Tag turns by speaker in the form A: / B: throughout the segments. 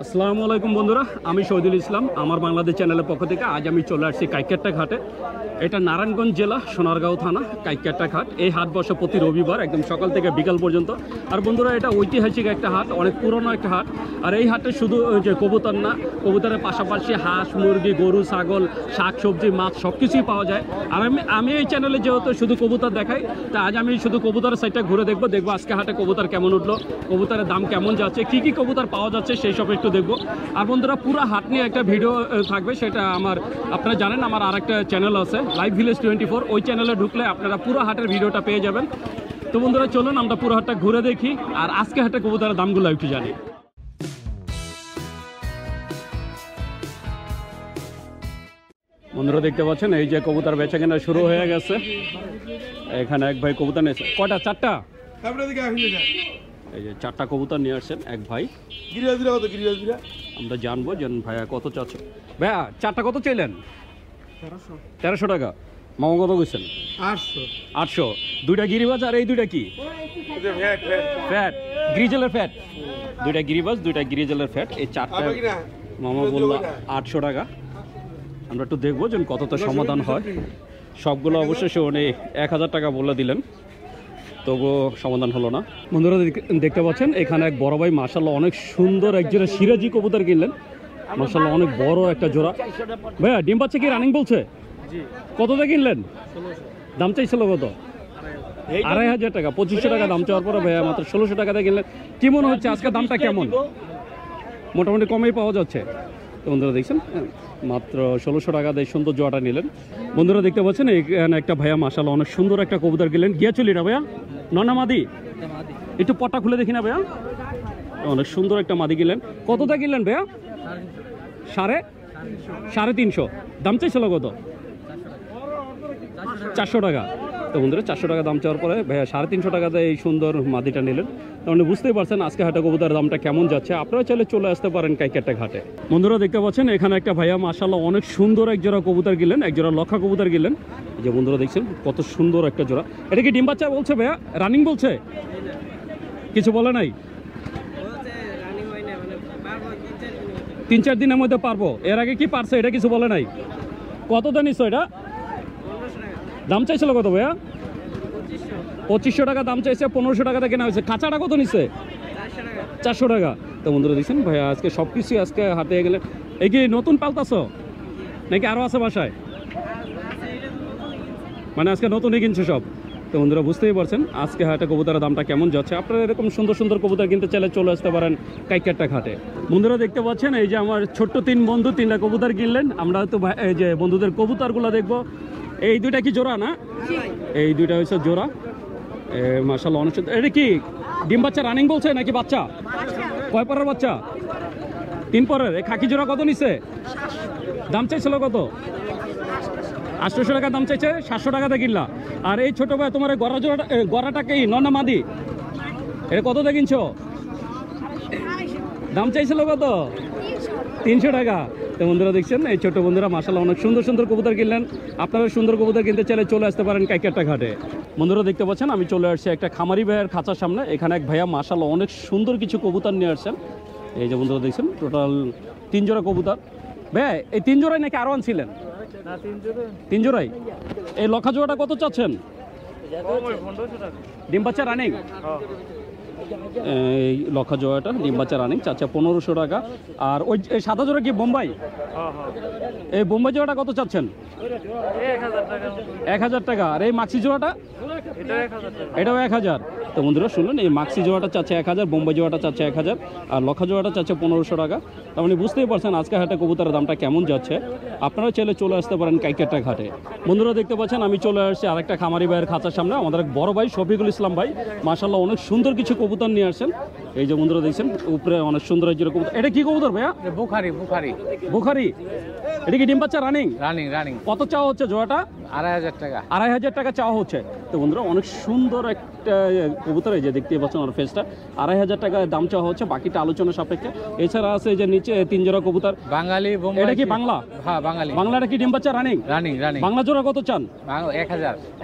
A: আসসালামু আলাইকুম বন্ধুরা, আমি শহীদুল ইসলাম। আমার বাংলাদেশ চ্যানেলের পক্ষ থেকে আজ আমি চলে আসছি কাইকেরটা ঘাটে। এটা নারায়ণগঞ্জ জেলা সোনারগাঁও থানা কাইকেরটা ঘাট। এই হাট বসে প্রতি রবিবার একদম সকাল থেকে বিকাল পর্যন্ত। আর বন্ধুরা, এটা ঐতিহাসিক একটা হাট, অনেক পুরনো একটা হাট। আর এই হাটে শুধু যে কবুতর না, কবুতরের পাশাপাশি হাঁস, মুরগি, গরু, ছাগল, শাক সবজি, মাছ সব কিছুই পাওয়া যায়। আর আমি এই চ্যানেলে যেহেতু শুধু কবুতর দেখাই, তা আজ আমি শুধু কবুতরের সাইডটা ঘুরে দেখবো আজকে হাটে কবুতর কেমন উঠলো, কবুতরের দাম কেমন যাচ্ছে, কি কি কবুতর পাওয়া যাচ্ছে সেই সব একটু দেখবো। আর বন্ধুরা, পুরো হাট নিয়ে একটা ভিডিও থাকবে, সেটা আপনারা জানেন আমার আরেকটা চ্যানেল আছে লাইভ ভিলেজ 24। ওই চ্যানেলে ঢুকলে আপনারা পুরো হাটের ভিডিওটা পেয়ে যাবেন। তো বন্ধুরা, চলুন আমরা পুরো হাটটা ঘুরে দেখি আর আজকে হাটে কবুতরের দামগুলো একটু জানি। বন্ধুরা, দেখতে পাচ্ছেন এই যে কবুতর বেচা কেনা শুরু হয়ে গেছে। এখানে এক ভাই কবুতর নিয়েছে। কয়টা? চারটা। এই যে চারটা কবুতর নিয়ে আসছেন এক ভাই। আমরা জানবো যে ভাইয়া কত চাচ্ছে। ভাইয়া চারটা কত চাইলেন? 1300 টাকা। মামা কত গেছেন? 800। দুইটা গিরিবাজ আর এই দুইটা কি? ফ্যাট, গ্রিজেলের ফ্যাট। দুইটা গিরিবাজ, দুইটা গ্রিজেলের ফ্যাট। এই চারটা মামা বললো 800 টাকা। আমরা একটু দেখবো যে কতটা সমাধান হয়। সবগুলো অবশ্যই সে উনি 1000 টাকা বলে দিলেন, তবুও সমাধান হলো না। বন্ধুরা, দেখতে পাচ্ছেন এখানে এক বড় ভাই মাশাআল্লাহ অনেক সুন্দর এক জোড়া সিরাজি কবুতর কিনলেন। মাশাআল্লাহ অনেক বড় একটা জোড়া। ভাইয়া ডিম বাচ্চা কি রানিং বলছে? কতটা কিনলেন? দাম চাইছিল কত? 2500 টাকা। 2500 টাকা দাম চাওয়ার পরে ভাইয়া মাত্র 1600 টাকাতে কিনলেন। কি মনে হচ্ছে আজকে দামটা কেমন? মোটামুটি কমেই পাওয়া যাচ্ছে। তো বন্ধুরা দেখছেন মাত্র 1600 টাকা দিয়ে সুন্দর জোয়াটা নিলেন। বন্ধুরা দেখতে পাচ্ছেন এখানে একটা ভাইয়া মাশাআল্লাহ অনেক সুন্দর একটা কবুতর কিনলেন। গিয়া চলি না ভাইয়া? ননা মাদি? একটু পটা খুলে দেখি না ভাইয়া। অনেক সুন্দর একটা মাদি কিনলেন। কতটা কিনলেন ভাইয়া? 350। দাম চাইছিল কত? 400 টাকা। তো বন্ধুরা 400 টাকা দাম চাওয়ার পরে ভাইয়া 350 টাকাতে এই সুন্দর মাদিটা নিলেন। তাহলে বুঝতেই পারছেন আজকে হাটে কবুতরের দামটা কেমন যাচ্ছে। আপনারা চাইলে চলে আসতে পারেন কাইকেরটা ঘাটে। বন্ধুরা দেখতে পাচ্ছেন এখানে একটা ভাইয়া মাশাআল্লাহ অনেক সুন্দর এক জোড়া কবুতর কিনলেন, এক জোড়া লক্ষা কবুতর কিনলেন। যে বন্ধুরা দেখছেন কত সুন্দর একটা জোড়া। এটা কি ডিম বাচ্চা বলছে ভাইয়া? রানিং বলছে? কিছু বলে নাই? 3-4 দিনের মধ্যে পারবো। এর আগে কি পারছে এটা কিছু বলে নাই? কতটা নিচ্ছ এটা? দাম চাইছিল কত ভাইয়া? 2500 টাকা দাম চাইছে। 1500 টাকাতে কেনা হয়েছে। কাঁচাটা কত নিচ্ছে? 400 টাকা। তো বন্ধুরা দেখছেন ভাইয়া আজকে সব কিছুই আজকে হাতে গেলে। এই কি নতুন পাল্টাছ নাকি আরও আছে বাসায়? মানে আজকে নতুনই কিনছে সব। তো বন্ধুরা বুঝতেই পারছেন আজকে হাটে কবুতরের দামটা কেমন যাচ্ছে। আপনারা এরকম সুন্দর সুন্দর কবুতর কিনতে চাইলে চলে আসতে পারেন কাইকেরটা ঘাটে। বন্ধুরা দেখতে পাচ্ছেন এই যে আমার ছোট্ট 3 বন্ধু 3টা কবুতর কিনলেন। আমরা তো এই যে বন্ধুদের কবুতরগুলো দেখবো। এই দুইটা কি জোড়া না? এই দুইটা হচ্ছে জোড়া। মাশাআল্লাহ অনেক সুন্দর। এটা কি ডিম বাচ্চা রানিং বলছে নাকি বাচ্চা? কয় পরের বাচ্চা? 3 পরের। এই খাকি জোড়া কত নিছে? দাম চাইছিল কত? 800 টাকা দাম চাইছে। 700 টাকাতে কিনলা। আর এই ছোট ভাই তোমার গড়া জোড়াটা, গড়াটা কি ননা মাদি? এটা কততে কিনছো? দাম চাইছিল কত? 300 টাকা। তো বন্ধুরা দেখছেন এই ছোট বন্ধুরা মাশাআল্লাহ অনেক সুন্দর সুন্দর কবুতর কিনলেন। আপনারা সুন্দর কবুতর কিনতে চাইলে চলে আসতে পারেন কাইকেরটা ঘাটে। বন্ধুরা দেখতে পাচ্ছেন আমি চলে আসছি একটা খামারি ভাইয়ের খাঁচার সামনে। এখানে এক ভাইয়া মাশাআল্লাহ অনেক সুন্দর কিছু কবুতর নিয়ে আসছেন। এই যে বন্ধুরা দেখছেন টোটাল 3 জোড়া কবুতর। ভাই এই 3 জোড়াই নাকি আরো আনছিলেন? 3 জোড়াই। এই লক্ষা জোড়াটা কত চাচ্ছেন? ডিম বাচ্চা রানিং? এই লক্ষা জোড়াটা ডিম বাচ্চা রানিং চাচ্ছে 1500 টাকা। আর ওই সাদা জোড়া কি বোম্বাই? এই বোম্বাই জোড়াটা কত চাচ্ছেন? 1000 টাকা। আর এই মাক্সি জোড়াটা? এটাও 1000। তো বন্ধুরা শুনলেন এই মাক্সি জোড়াটা চাচ্ছে 1000, বোম্বাই জোড়াটা চাচ্ছে 1000, আর লক্ষা জোড়াটা চাচ্ছে 1500 টাকা। তার মানে বুঝতেই পারছেন আজকে হাটে কবুতরের দামটা কেমন যাচ্ছে। আপনারা চাইলে চলে আসতে পারেন কাইকেরটা ঘাটে। বন্ধুরা দেখতে পাচ্ছেন আমি চলে আসছি আরেকটা খামারি ভাইয়ের খাঁচার সামনে। আমাদের এক বড় ভাই শফিকুল ইসলাম ভাই মাশাআল্লাহ অনেক সুন্দর কিছু কবুতর নিয়ে আসছেন। এই যে বন্ধুরা দেখছেন উপরে অনেক সুন্দর এই যে কবুতর। এটা কি কবুতর ভাইয়া? বুখারি। এটা কি ডিম বাচ্চা রানিং? রানিং। কত চাওয়া হচ্ছে জোড়াটা? 2500 টাকা। 2500 টাকা চাওয়া হচ্ছে। তো বন্ধুরা অনেক সুন্দর একটা কবুতর, এই যে দেখতে পাচ্ছেন ওর ফেসটা। 2500 টাকা দাম চাওয়া হচ্ছে, বাকিটা আলোচনা সাপেক্ষে। এছাড়া আছে যে নিচে 3 জোড়া কবুতর বাঙালি। এটা কি বাংলা? হ্যাঁ বাঙালি। বাংলাটা কি ডিম বাচ্চা রানিং? রানিং। বাংলা জোড়া কত চান?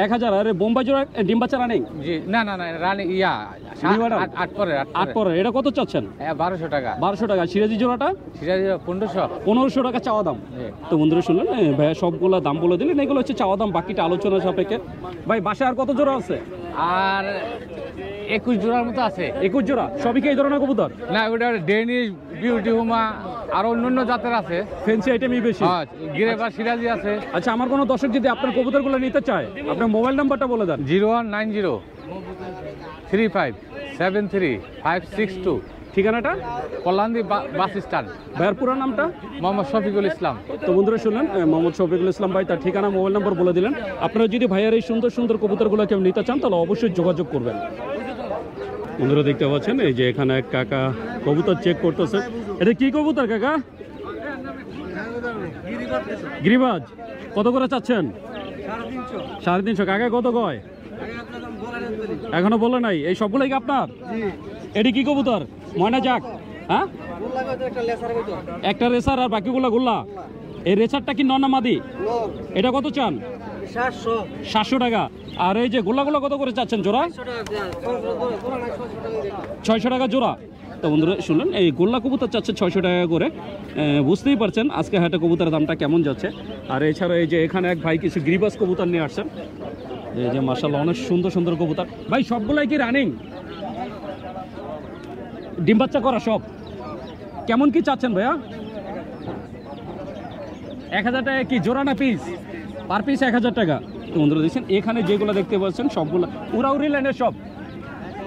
A: 1000। আরে বোম্বাই জোড়া ডিম বাচ্চা রানিং? জি না রানিং। 8 পরে করেন, এটা কত চাচ্ছেন?
B: 1200 টাকা।
A: 1200 টাকা। সিরাজি জোড়াটা?
B: সিরাজি 1500।
A: 1500 টাকা চাওয়া দাম। তো বন্ধুরা শুনলেন, ভাইয়া সবগুলো দাম বলে দিলেন, এগুলো হচ্ছে চাওয়া দাম, বাকিটা আলোচনা সাপেক্ষে। ভাই বাসায় আর কত জোড়া আছে?
B: আর 21 জোড়ার মতো আছে।
A: 21 জোড়া? সবই কি এই ধরনের কবুতর?
B: না, ওটা ডেনিশ, বিউটি হুমা, আর অন্যান্য জাতের আছে।
A: ফ্যান্সি আইটেমই বেশি।
B: হ্যাঁ, গিরেবাজ সিরাজি আছে।
A: আচ্ছা, আমার কোনো দর্শক যদি আপনার কবুতরগুলো নিতে চায়, আপনার মোবাইল নাম্বারটা বলে দেন।
B: 0190 35 73 562।
A: ঠিকানাটা?
B: Kalyani bus stand.
A: ভাইয়ার পুরো নামটা?
B: মোহাম্মদ শফিকুল ইসলাম।
A: তো বন্ধুরা শুনলেন, মোহাম্মদ শফিকুল ইসলাম ভাই তার ঠিকানা, মোবাইল নাম্বার বলে দিলেন। আপনারা যদি ভাইয়ার এই সুন্দর সুন্দর কবুতরগুলো কেউ নিতে চান, তাহলে অবশ্যই যোগাযোগ করবেন। বন্ধুরা দেখতে পাচ্ছেন, এই যে এখানে এক কাকা কবুতর চেক করতেছে। এটা কি কবুতর কাকা? গিরিবাজ। কত করে চাচ্ছেন? 350। কাকা কত কয়? এখনো বলে নাই। এই সবগুলাই কি আপনার? এটি কি কবুতর? ময়না যাক? হ্যাঁ, একটা রেসার আর বাকিগুলা গোল্লা। এই রেসারটা কি নর না মাদি? এটা কত চান? 700 টাকা। আর এই যে গোল্লাগুলো কত করে চাচ্ছেন জোড়া? 600 টাকা জোড়া। তো বন্ধুরা শুনলেন, এই গোল্লা কবুতর চাচ্ছে 600 টাকা করে। বুঝতেই পারছেন আজকে হাটে কবুতরের দামটা কেমন যাচ্ছে। আর এছাড়া এই যে এখানে এক ভাই কিছু গিরিবাজ কবুতর নিয়ে আসছেন। এই যে মাশাআল্লাহ অনেক সুন্দর সুন্দর কবুতর। ভাই সবগুলাই কি রানিং? ডিম বাচ্চা করা সব? কেমন কি চাচ্ছেন ভাইয়া? 1000 টাকা কি জোড়া না পিস? পার পিস 1000 টাকা। তো বন্ধুরা দেখছেন, এখানে যেগুলো দেখতে পাচ্ছেন সবগুলো উড়াউড়ি লাইনের,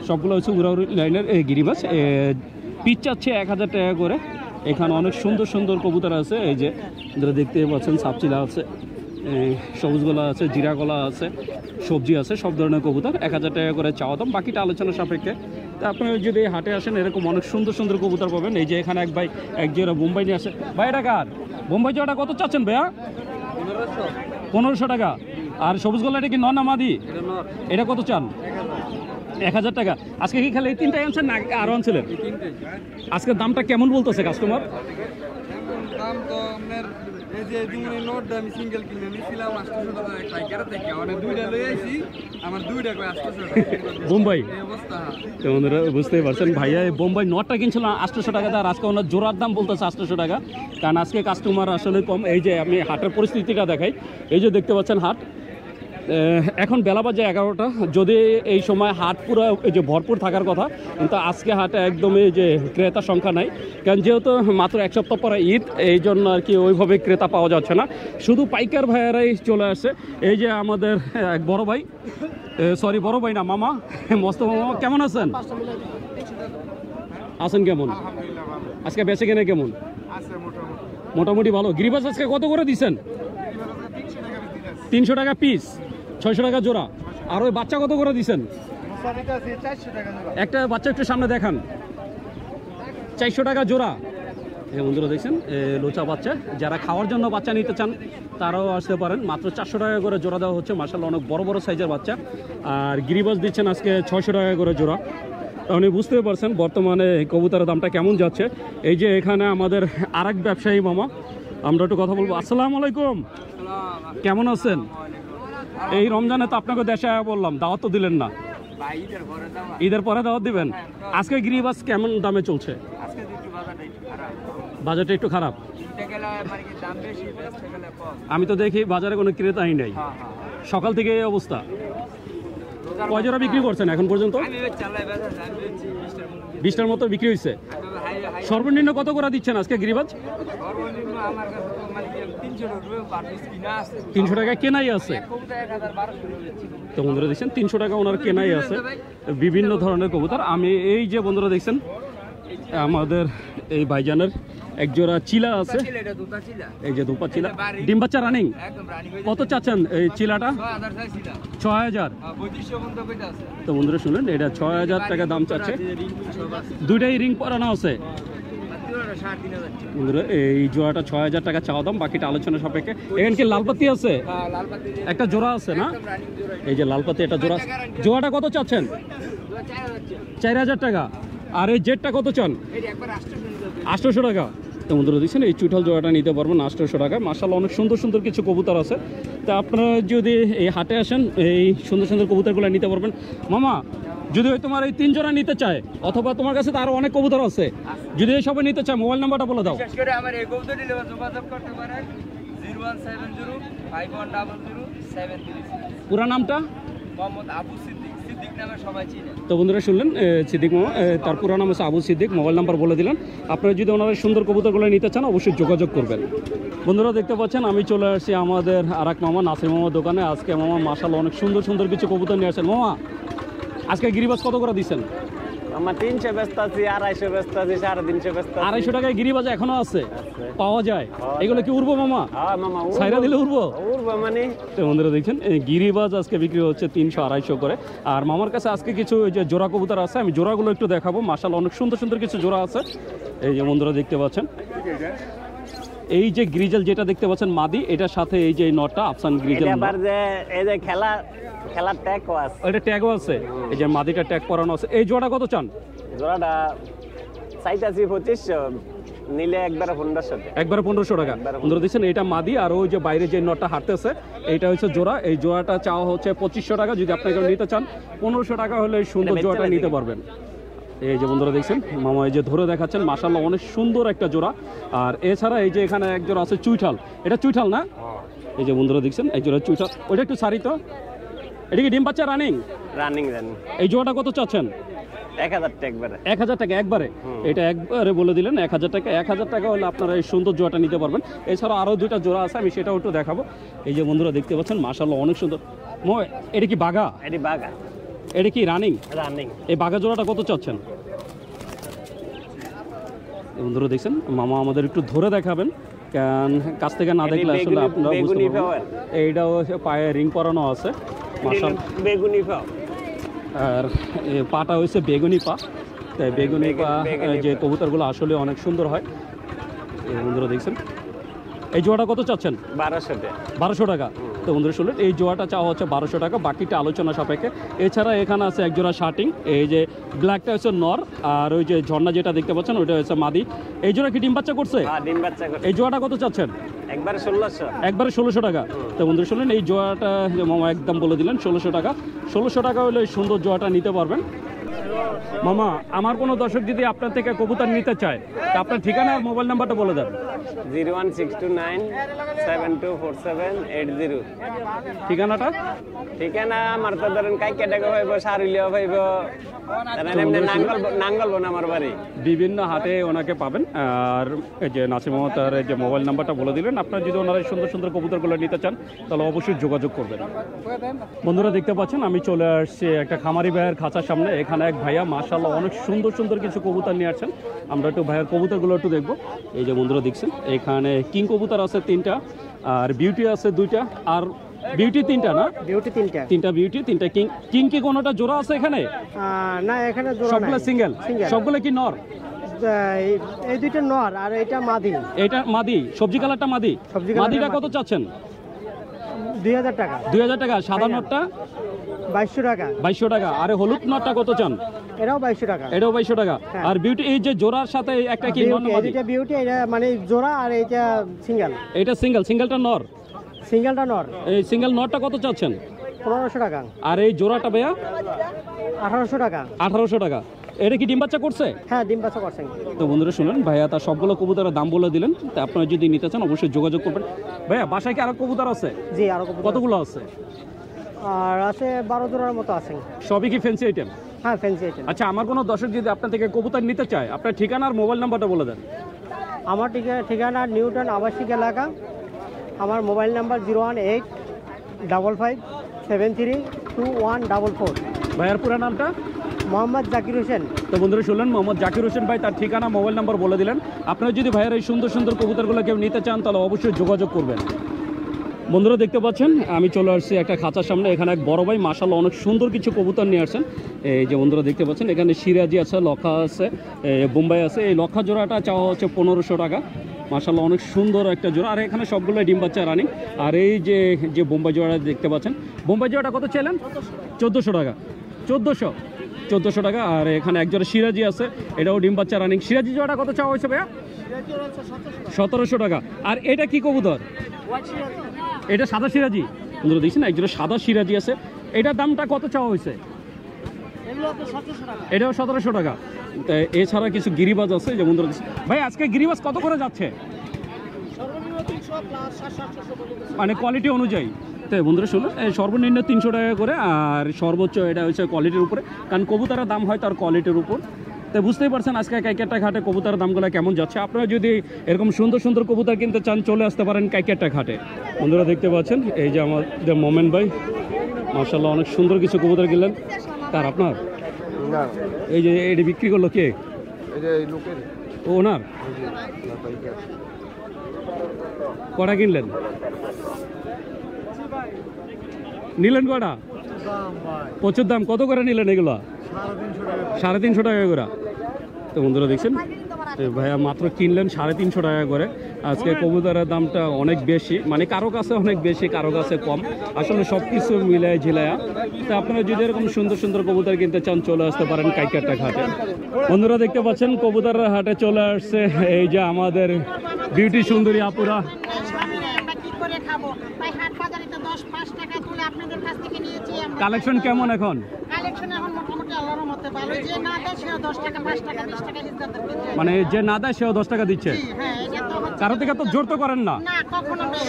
A: সবগুলো হচ্ছে উড়াউড়ি লাইনের গিরিবাজ। পিস চাচ্ছে 1000 টাকা করে। এখানে অনেক সুন্দর সুন্দর কবুতর আছে। এই যে দেখতে পাচ্ছেন, সাপচিলা আছে, সবুজ গলা আছে, জিরা গলা আছে, সবজি আছে, সব ধরনের কবুতর 1000 টাকা করে চাওয়া দাম, বাকিটা আলোচনা সাপেক্ষে। তা আপনারা যদি হাটে আসেন, এরকম অনেক সুন্দর সুন্দর কবুতর পাবেন। এই যে এখানে এক ভাই এক জোড়া বোম্বাই নিয়ে আসে। ভাই এটা কার? বোম্বাই জোড়াটা কত চাচ্ছেন ভাইয়া? 1500 টাকা। আর সবুজ গলা এটা কি নর না মাদি? এটা কত চান? 1000 টাকা। আজকে কি খালি এই তিনটাই আনছেন না আরো আনছিলেন? আজকের দামটা কেমন বলতেছে কাস্টমার?
C: দাম তো আপনার এই যে নোটটা আমি সিঙ্গেল কিনে নিয়েছিলাম 800 টাকা পাইকারি থেকে, মানে দুইটা লই আইছি, আমার দুইটা কই 800 টাকা
A: বোম্বাই।
C: এই অবস্থা।
A: তো বন্ধুরা বুঝতেই পারছেন, ভাইয়া এই বোম্বাই নটটা কিনছিল 800 টাকা, আর আজকে ওনার জোড়ার দাম বলতেছে 800 টাকা। কারণ আজকে কাস্টমার আসলে কম। এই যে আমি হাটের পরিস্থিতিটা দেখাই। এই যে দেখতে পাচ্ছেন হাট, এখন বেলা বাজে 11টা। যদি এই সময় হাট পুরো এই যে ভরপুর থাকার কথা, কিন্তু আজকে হাটে একদমই যে ক্রেতা সংখ্যা নাই। কারণ যেহেতু মাত্র এক সপ্তাহ পরে ঈদ, এই জন্য আর কি ওইভাবে ক্রেতা পাওয়া যাচ্ছে না, শুধু পাইকার ভাইয়ারাই চলে আসছে। এই যে আমাদের এক বড় ভাই, সরি বড় ভাই না, মামা, মস্ত মামা, কেমন আছেন? আছেন কেমন? আজকে বেচে কেনে কেমন? মোটামুটি ভালো। গিরিবাজ আজকে কত করে দিচ্ছেন? 300 টাকা পিস, 600 টাকা জোড়া। আর ওই বাচ্চা কত করে দিচ্ছেন? একটা বাচ্চা একটু সামনে দেখান। 400 টাকা জোড়া। এই বন্ধুরা দেখছেন, লোচা বাচ্চা, যারা খাওয়ার জন্য বাচ্চা নিতে চান তারাও আসতে পারেন। মাত্র 400 টাকা করে জোড়া দেওয়া হচ্ছে। মাশাআল্লাহ অনেক বড় বড় সাইজের বাচ্চা। আর গিরিবাজ দিচ্ছেন আজকে 600 টাকা করে জোড়া। আপনি বুঝতে পারছেন বর্তমানে কবুতরের দামটা কেমন যাচ্ছে। এই যে এখানে আমাদের আরেক ব্যবসায়ী মামা, আমরা একটু কথা বলবো। আসসালামু আলাইকুম, কেমন আছেন? এই রমজানে তো আপনাকে দেশে বললাম, দাওয়াত তো দিলেন না। ঈদের পরে দাওয়াত দিবেন। আজকে গিরিবাজ কেমন দামে চলছে? বাজারটা একটু খারাপ। আমি তো দেখি বাজারে কোনো ক্রেতাই নাই, সকাল থেকে এই অবস্থা। কয় জোড়া বিক্রি করছেন এখন পর্যন্ত? 20টার মতো বিক্রি হয়েছে। সর্বনিম্ন কত করে দিচ্ছেন আজকে গিরিবাজ? 300 টাকা কেনাই আছে। তো বন্ধুরা দেখছেন 300 টাকা ওনার কেনাই আছে বিভিন্ন ধরনের কবুতর। আমি এই যে বন্ধুরা দেখছেন, আমাদের এই ভাইজানের এক জোড়া চিলা আছে, এই যে দুপা চিলা, ডিম বাচ্চা রানিং। কত চাচ্ছেন এই চিলাটা? 6000। তো বন্ধুরা শুনেন, এটা 6000 টাকা দাম চাচ্ছে। দুইটাই রিং পরানো আছে। বন্ধুরা এই জোড়াটা 6000 টাকা চাওয়া দাম, বাকিটা আলোচনা সাপেক্ষে। এখানে কি লালপাতি আছে? একটা জোড়া আছে না? এই যে লালপাতি একটা জোড়া। জোড়াটা কত চাচ্ছেন? 4000 টাকা। আর এই জেটটা কত চান? 800 টাকা। তো বন্ধুরা দেখছেন, এই চুইঠাল জোড়াটা নিতে পারবেন 800 টাকা। মাশাআল্লাহ অনেক সুন্দর সুন্দর কিছু কবুতর আছে। তা আপনারা যদি এই হাটে আসেন, এই সুন্দর সুন্দর কবুতরগুলো নিতে পারবেন। মামা যদি তোমার এই 3 জোড়া নিতে চায় অথবা তোমার কাছে তো আরো অনেক কবুতর আছে, যদি এই সবে নিতে চায় মোবাইল নাম্বারটা বলে দাও।
C: বিশেষ করে আমার এই কবুতর নিলে যোগাযোগ করতে পারেন 0170510073।
A: পুরা নামটা
C: মোহাম্মদ আবু সিদ্দিক, সিদ্দিক নামে সবাই চিনে।
A: তো বন্ধুরা শুনলেন সিদ্দিক মামা, তার পুরো নাম হচ্ছে আবু সিদ্দিক, মোবাইল নাম্বার বলে দিলেন। আপনারা যদি ওনারা সুন্দর কবুতরগুলো নিতে চান অবশ্যই যোগাযোগ করবেন। বন্ধুরা দেখতে পাচ্ছেন আমি চলে আসছি আমাদের আরেক মামা নাসির মামার দোকানে। আজকে মামা মাশাআল্লাহ অনেক সুন্দর সুন্দর কিছু কবুতর নিয়ে আসেন। মামা আজকে গিরিবাজ কত করে দিচ্ছেন?
D: আমার 300 ব্যস্ত আছি, 250 ব্যস্ত আছি, 350 ব্যস্ত আছি।
A: 250 টাকায় গিরিবাজ এখনো আছে, পাওয়া যায়। এগুলো কি উড়বো মামা?
D: হ্যাঁ মামা,
A: ছাইরা দিলে উড়বো?
D: উড়বো মানে।
A: তো বন্ধুরা দেখছেন এই গিরিবাজ আজকে বিক্রি হচ্ছে 300-250 করে। আর মামার কাছে আজকে কিছু ওই যে জোড়া কবুতর আছে, আমি জোড়াগুলো একটু দেখাবো। মাশাআল্লাহ অনেক সুন্দর সুন্দর কিছু জোড়া আছে। এই যে বন্ধুরা দেখতে পাচ্ছেন, এই যে গ্রিজেল যেটা দেখতে পাচ্ছেন মাদি, এটার সাথে এই যে নটটা আফসান গ্রিজেল।
D: এবার যে এই যে খেলার ট্যাগ আছে,
A: এটা ট্যাগও আছে, এই যে মাদিটা ট্যাগ পরানো আছে। এই জোড়া কত চান?
D: জোড়াটা চাইতাছি 2500, নিলে একবারে 1500 টাকা।
A: একবারে 1500 টাকা। বন্ধুরা দেখছেন এটা মাদি, আর ওই যে বাইরে যে নটটা হাঁটতেছে এইটা হচ্ছে জোড়া। এই জোড়াটা চাওয়া হচ্ছে 2500 টাকা। যদি আপনাকে নিতে চান 1500 টাকা হলে এই সুন্দর জোড়াটা নিতে পারবেন। এই যে বন্ধুরা দেখছেন মামা এই যে ধরে দেখাচ্ছেন, মাশাআল্লাহ অনেক সুন্দর একটা জোড়া। আর এছাড়া এই যে এখানে এক জোড়া আছে চুইঠাল, এটা চুইঠাল না? এই যে বন্ধুরা দেখছেন এই জোড়া চুইঠাল, ওইটা একটু সারি তো। এটা কি ডিম বাচ্চা রানিং?
D: রানিং।
A: এই জোড়াটা কত চাচ্ছেন?
D: 1000 টাকা একবারে।
A: 1000 টাকা একবারে? এটা একবারে বলে দিলেন 1000 টাকা। 1000 টাকা হলে আপনারা এই সুন্দর জোড়াটা নিতে পারবেন। এছাড়া আরও 2টা জোড়া আছে, আমি সেটাও একটু দেখাবো। এই যে বন্ধুরা দেখতে পাচ্ছেন মাশাআল্লাহ অনেক সুন্দর। এটা কি বাঘা?
D: এটি বাঘা।
A: এটা কি রানিং?
D: রানিং।
A: এই বাঘা জোড়াটা কত চাচ্ছেন? বন্ধুরা দেখছেন মামা আমাদের একটু ধরে দেখাবেন, কারণ কাছ থেকে না দেখলে আসলে আপনারা বুঝতে পারবেন। এইটাও পায়ে রিং পরানো আছে মাশাআল্লাহ,
D: বেগুনি পাও।
A: আর পাটা হচ্ছে বেগুনি পা। তাই বেগুনি পা যে কবুতরগুলো আসলে অনেক সুন্দর হয়। এই বন্ধুরা দেখছেন এই জোড়াটা কত চাচ্ছেন?
D: 1200 টাকা।
A: 1200 টাকা। তো বন্ধুরা শুনলেন এই জোড়াটা চাওয়া হচ্ছে 1200 টাকা, বাকিটা আলোচনা সাপেক্ষে। এছাড়া এখানে আছে এক জোড়া শার্টিং, এই যে ব্ল্যাকটা হচ্ছে নর, আর ওই যে ঝর্ণা যেটা দেখতে পাচ্ছেন ওইটা হচ্ছে মাদি। এই জোড়া কি ডিম বাচ্চা করছে?
D: হ্যাঁ, ডিম বাচ্চা করছে।
A: এই জোড়াটা কত চাচ্ছেন?
D: একবারে 1600।
A: একবারে 1600 টাকা। তো বন্ধুরা শুনলেন এই জোড়াটা মামা একদম বলে দিলেন 1600 টাকা। 1600 টাকা হলে এই সুন্দর জোড়াটা নিতে পারবেন। মামা আমার কোনো দর্শক যদি আপনার থেকে কবুতর নিতে চায় তা আপনার ঠিকানা আর মোবাইল নাম্বারটা বলে দেন।
D: 01629724780।
A: ঠিকানাটা?
D: ঠিকানা আমার তো ধরেন কাইকে টাকা পাইব, সারুলিয়া পাইব, নাঙ্গল বোন আমার বাড়ি।
A: বিভিন্ন হাটে ওনাকে পাবেন। আর এই যে নাসির মামা তার এই যে মোবাইল নাম্বারটা বলে দিলেন। আপনারা যদি ওনারা সুন্দর সুন্দর কবুতরগুলো নিতে চান তাহলে অবশ্যই যোগাযোগ করবেন। বন্ধুরা দেখতে পাচ্ছেন আমি চলে আসছি একটা খামারি ভাইয়ের খাঁচার সামনে। এখানে এক ভাইয়া মাশাআল্লাহ অনেক সুন্দর সুন্দর কিছু কবুতর নিয়ে আসছেন। আমরা একটু ভাইয়ের কবুতরগুলো একটু দেখবো। এই যে বন্ধুরা দেখছেন এখানে কিং কবুতর আছে 3টা, আর বিউটি আছে 2টা, আর বিউটি 3টা না?
E: বিউটি 3টা।
A: 3টা বিউটি 3টা কিং। কিং কি কোনোটা জোড়া আছে এখানে?
E: না, এখানে জোড়া নাই,
A: সবগুলো সিঙ্গেল। সবগুলো কি নর?
E: এই 2টা নর আর এটা মাদি।
A: এটা মাদি, সবজি কালারটা মাদি। মাদিটা কত চাচ্ছেন?
E: 2000 টাকা।
A: 2000 টাকা। সাদা নটটা
E: 2200 টাকা।
A: 2200 টাকা। আর হলুদ নটটা কত চান?
E: এটাও 2200 টাকা।
A: এটাও 2200 টাকা। আর বিউটি এই যে জোড়ার সাথে একটা কি নর না মাদি?
E: এটা বিউটি, এটা মানে জোড়া, আর এটা সিঙ্গেল।
A: এটা সিঙ্গেল। সিঙ্গেলটা নর?
E: সিঙ্গেলটা নর।
A: এই সিঙ্গেল নটটা কত চাচ্ছেন?
E: 1500 টাকা।
A: আর এই জোড়াটা ভাইয়া?
E: 1800 টাকা।
A: 1800 টাকা। এটা কি ডিম বাচ্চা করছে?
E: হ্যাঁ, ডিম বাচ্চা করছে।
A: তো বন্ধুরা শুনুন ভাইয়া তার সবগুলো কবুতরের দাম বলে দিলেন। তা আপনারা যদি নিতে চান অবশ্যই যোগাযোগ করবেন। ভাইয়া বাসায় কি আরো কবুতর আছে?
E: জি, আরো কবুতর।
A: কতগুলো আছে?
E: আর আছে 12 জোড়ার মতো আছে।
A: সবই কি ফ্যান্সি আইটেম?
E: হ্যাঁ, ফ্যান্সি আইটেম।
A: আচ্ছা, আমার কোনো দর্শক যদি আপনার থেকে কবুতর নিতে চায় আপনার ঠিকানা আর মোবাইল নাম্বারটা বলে দেন।
E: আমার ঠিকানা নিউটন আবাসিক এলাকা। আমার মোবাইল নাম্বার 01855732144।
A: ভাইয়ার পুরো নামটা?
E: মোহাম্মদ জাকির হোসেন।
A: তো বন্ধুরা শুনলেন মোহাম্মদ জাকির হোসেন ভাই তার ঠিকানা মোবাইল নাম্বার বলে দিলেন। আপনারা যদি ভাইয়ের এই সুন্দর সুন্দর কবুতরগুলো কেউ নিতে চান তাহলে অবশ্যই যোগাযোগ করবেন। বন্ধুরা দেখতে পাচ্ছেন আমি চলে আসছি একটা খাঁচার সামনে। এখানে এক বড় ভাই মাশাআল্লাহ অনেক সুন্দর কিছু কবুতর নিয়ে আসছেন। এই যে বন্ধুরা দেখতে পাচ্ছেন এখানে সিরাজি আছে, লক্ষা আছে, বোম্বাই আছে। এই লক্ষা জোড়াটা চাওয়া হচ্ছে 1500 টাকা। মাশাআল্লাহ অনেক সুন্দর একটা জোড়া। আর এখানে সবগুলো ডিম বাচ্চা রানিং। আর এই যে বোম্বাই জোড়া দেখতে পাচ্ছেন, বোম্বাই জোড়াটা কত চাইলেন? 1400 টাকা। 1400 টাকা। আর এখানে এক জোড়া সিরাজি আছে, এটাও ডিম বাচ্চা রানিং। সিরাজি জোড়াটা কত চাওয়া হয়েছে ভাইয়া? 1700 টাকা। আর এটা কি কবুতর? এটা সাদা সিরাজি। বন্ধুরা দেখছেন এক জোড়া সাদা সিরাজি আছে। এটার দামটা কত চাওয়া হয়েছে? এটাও 1700 টাকা। তো এছাড়া কিছু গিরিবাজ আছে, যেমন ধরো ভাই আজকে গিরিবাজ কত করে যাচ্ছে? মানে কোয়ালিটি অনুযায়ী। তো বন্ধুরা শুনুন, সর্বনিম্ন 300 টাকা করে, আর সর্বোচ্চ এটা হচ্ছে কোয়ালিটির উপরে, কারণ কবুতরের দাম হয় তার কোয়ালিটির উপর। তো বুঝতেই পারছেন আজকে কাইকেরটা ঘাটে কবুতরের দামগুলো কেমন যাচ্ছে। আপনারা যদি এরকম সুন্দর সুন্দর কবুতর কিনতে চান চলে আসতে পারেন কাইকেরটা ঘাটে। বন্ধুরা দেখতে পাচ্ছেন এই যে আমাদের মোমেন ভাই, মাশাআল্লাহ অনেক সুন্দর কিছু কবুতর কিনলেন। তার আপনার এই যে এটি বিক্রি করলো কে? ওনার কটা কিনলেন? নিলেন কটা? প্রচুর দাম। কত করে নিলেন এগুলো? 350 টাকা করে। তো বন্ধুরা দেখছেন ভাইয়া মাত্র কিনলেন 350 টাকা করে। আজকে কবুতরের দামটা অনেক বেশি, মানে কারো কাছে অনেক বেশি, কারো কাছে কম, আসলে সব কিছু মিলায় ঝিলায়া। তো আপনারা যদি এরকম সুন্দর সুন্দর কবুতর কিনতে চান চলে আসতে পারেন কাইকেরটা ঘাটে। বন্ধুরা দেখতে পাচ্ছেন কবুতরের হাটে চলে আসছে এই যে আমাদের বিউটি সুন্দরী আপুরা। কালেকশন কেমন এখন? মানে যে না দেয় সেও 10 টাকা দিচ্ছে। কারো থেকে তো জোর তো করেন না,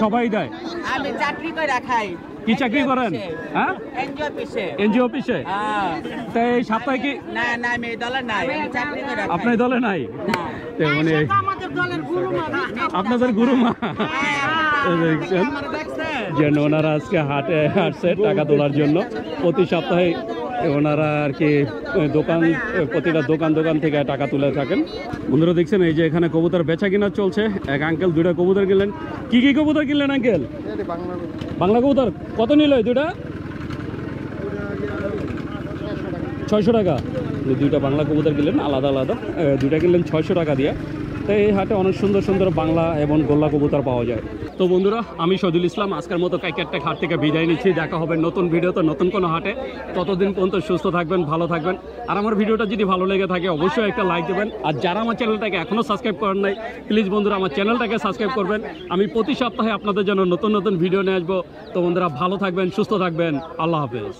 A: সবাই দেয়।
F: আমি চাকরি করে খাই।
A: কি চাকরি করেন? হ্যাঁ, এনজিও অফিসে। তাই এই সপ্তাহে কি?
F: না না, আমি এই দলে নাই, আমি চাকরি করে খাই।
A: আপনার দলে নাই? মানে আপনাদের গুরুমা দেখছেন যেন ওনারা আজকে হাটে আসছে টাকা তোলার জন্য। প্রতি সপ্তাহে ওনারা আর কি প্রতিটা দোকান থেকে টাকা তুলে থাকেন। বন্ধুরা দেখছেন এই যে এখানে কবুতর বেচা কিনা চলছে। এক আঙ্কেল 2টা কবুতর কিনলেন। কি কি কবুতর কিনলেন আঙ্কেল? বাংলা কবুতর। কত নিল এই 2টা? 600 টাকা। 2টা বাংলা কবুতর কিনলেন আলাদা আলাদা, 2টা কিনলেন 600 টাকা দিয়ে। তো এই হাটে অনেক সুন্দর সুন্দর বাংলা এবং গোল্লা কবুতর পাওয়া যায়। তো বন্ধুরা আমি শহীদুল ইসলাম আজকের মতো কাইকেরটা ঘাট থেকে বিদায় নিচ্ছি। দেখা হবে নতুন ভিডিওতে নতুন কোনো হাটে। ততদিন পর্যন্ত সুস্থ থাকবেন, ভালো থাকবেন। আর আমার ভিডিওটা যদি ভালো লেগে থাকে অবশ্যই একটা লাইক দেবেন। আর যারা আমার চ্যানেলটাকে এখনও সাবস্ক্রাইব করেন নাই প্লিজ বন্ধুরা আমার চ্যানেলটাকে সাবস্ক্রাইব করবেন। আমি প্রতি সপ্তাহে আপনাদের জন্য নতুন নতুন ভিডিও নিয়ে আসবো। তো বন্ধুরা ভালো থাকবেন, সুস্থ থাকবেন। আল্লাহ হাফেজ।